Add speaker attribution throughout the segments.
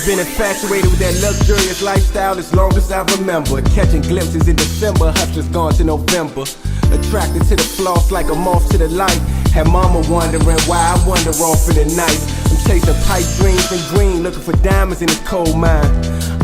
Speaker 1: Been infatuated with that luxurious lifestyle as long as I remember. Catching glimpses in December, hustlers gone to November. Attracted to the floss like a moth to the light. Had mama wondering why I wander off in the night. I'm chasing pipe dreams and green, looking for diamonds in this coal mine.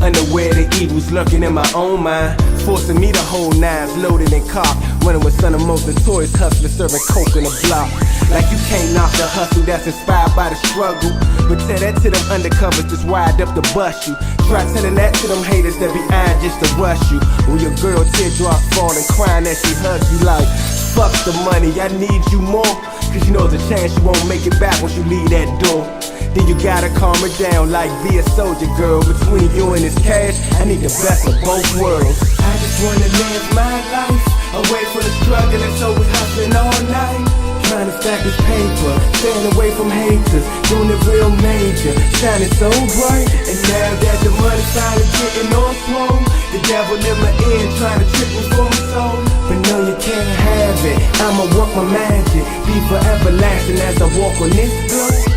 Speaker 1: Unaware the evil's lurking in my own mind, forcing me to hold knives loaded and cocked. Running with some of the most notorious hustlers serving coke in the block. Like you can't knock the hustle that's inspired by the struggle, but tell that to them undercovers just wired up to bust you. Try telling that to them haters that be eyeing just to rush you. When your girl teardrops falling, crying as she hugs you like, fuck the money, I need you more. Cause you know there's a chance you won't make it back once you leave that door. Then you gotta calm her down like be a soldier, girl. Between you and this cash, I need the best of both worlds. I just wanna live my life away from the struggle, and so we hustling all night. Trying to stack this paper, staying away from haters, doing it real major, shining so bright. And now that the money's finally getting on slow, the devil in my ear trying to trick me for my soul. But no, you can't have it, I'ma work my magic, be forever lasting as I walk on this globe.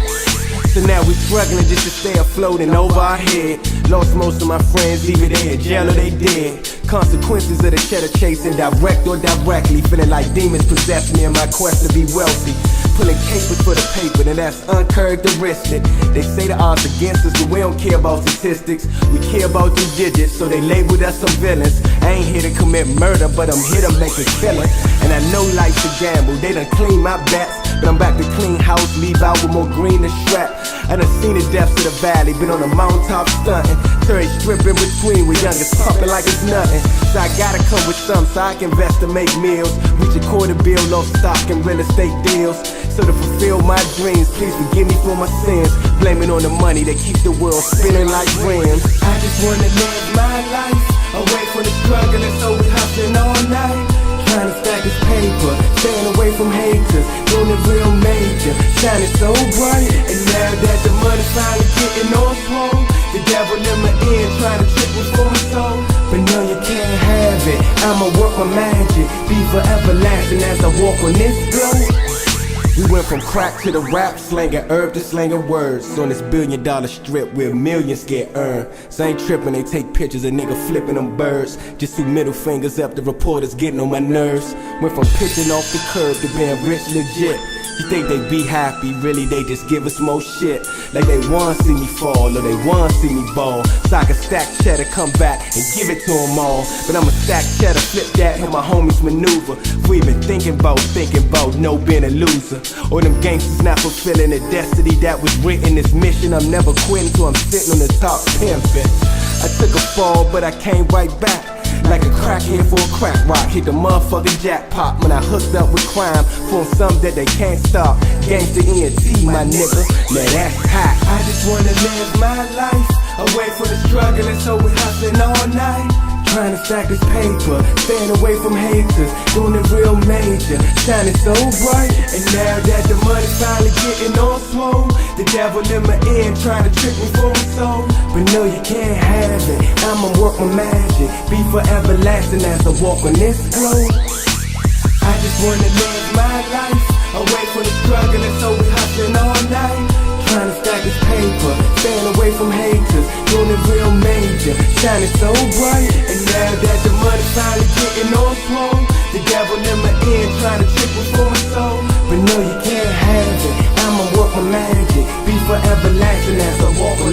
Speaker 1: So now we struggling just to stay afloat and over our head. Lost most of my friends, either they in jail or they dead. Consequences of the cheddar chasing, direct or directly. Feeling like demons possess me in my quest to be wealthy. Pulling capers for the paper, and that's uncharacteristic. They say the odds against us, but we don't care about statistics. We care about the digits, so they labeled us some villains. I ain't here to commit murder, but I'm here to make a killing. And I know life's a gamble, they done clean my bats. But I'm back to clean house, leave out with more green than strap. I done seen the depths of the valley, been on the mountaintop stunting. Terry strip in between with youngest pumping like it's nothing. So I gotta come with some so I can invest to make meals. Reach a quarter bill, low stock and real estate deals. So to fulfill my dreams, please forgive me for my sins. Blaming on the money that keeps the world spinning like rims. I just wanna live my life away from the struggle, and so we hustling all night. Trying to stack this paper, staying away from haters, doing it real major, shining so bright. And now that the money's finally getting on slow, the devil in my ear trying to trick me for my soul. But no, you can't have it, I'ma work my magic, be forever lasting as I walk on this globe. We went from crack to the rap, slanging herb to slanging words. On this $1 billion strip where millions get earned. So I ain't tripping, they take pictures of nigga flipping them birds. Just see middle fingers up, the reporters getting on my nerves. Went from pitching off the curb to being rich legit. You think they be happy, really they just give us more shit. Like they wanna see me fall or they wanna see me ball. So I can stack cheddar, come back and give it to them all. But I'ma stack cheddar, flip that, and my homies maneuver. If we been thinking about no being a loser. Or them gangsters not fulfilling the destiny that was written. This mission I'm never quitting till I'm sitting on the top pimpin'. I took a fall but I came right back. Like a crackhead for a crack rock, hit the motherfucking jackpot when I hooked up with crime, for something that they can't stop. Gangsta ENT, my nigga, now that's hot. I just wanna live my life away from the struggle, and so we hustling all night. Trying to stack this paper, staying away from haters, doing it real major, shining so bright. And now that the money's finally getting on slow, the devil in my ear trying to trick me for my soul. But no, you can't have it, I'ma work my magic, be forever lasting as I walk on this globe. I just wanna live my life away from the struggle, and so we hustling all night. Trying to stack this paper, staying away from haters, doing it real major, shining so bright. And now that the money's finally getting on slow, the devil in my ear trying to trick me for my soul. But no, you can't have it, I'ma work my magic, be forever lasting as I walk on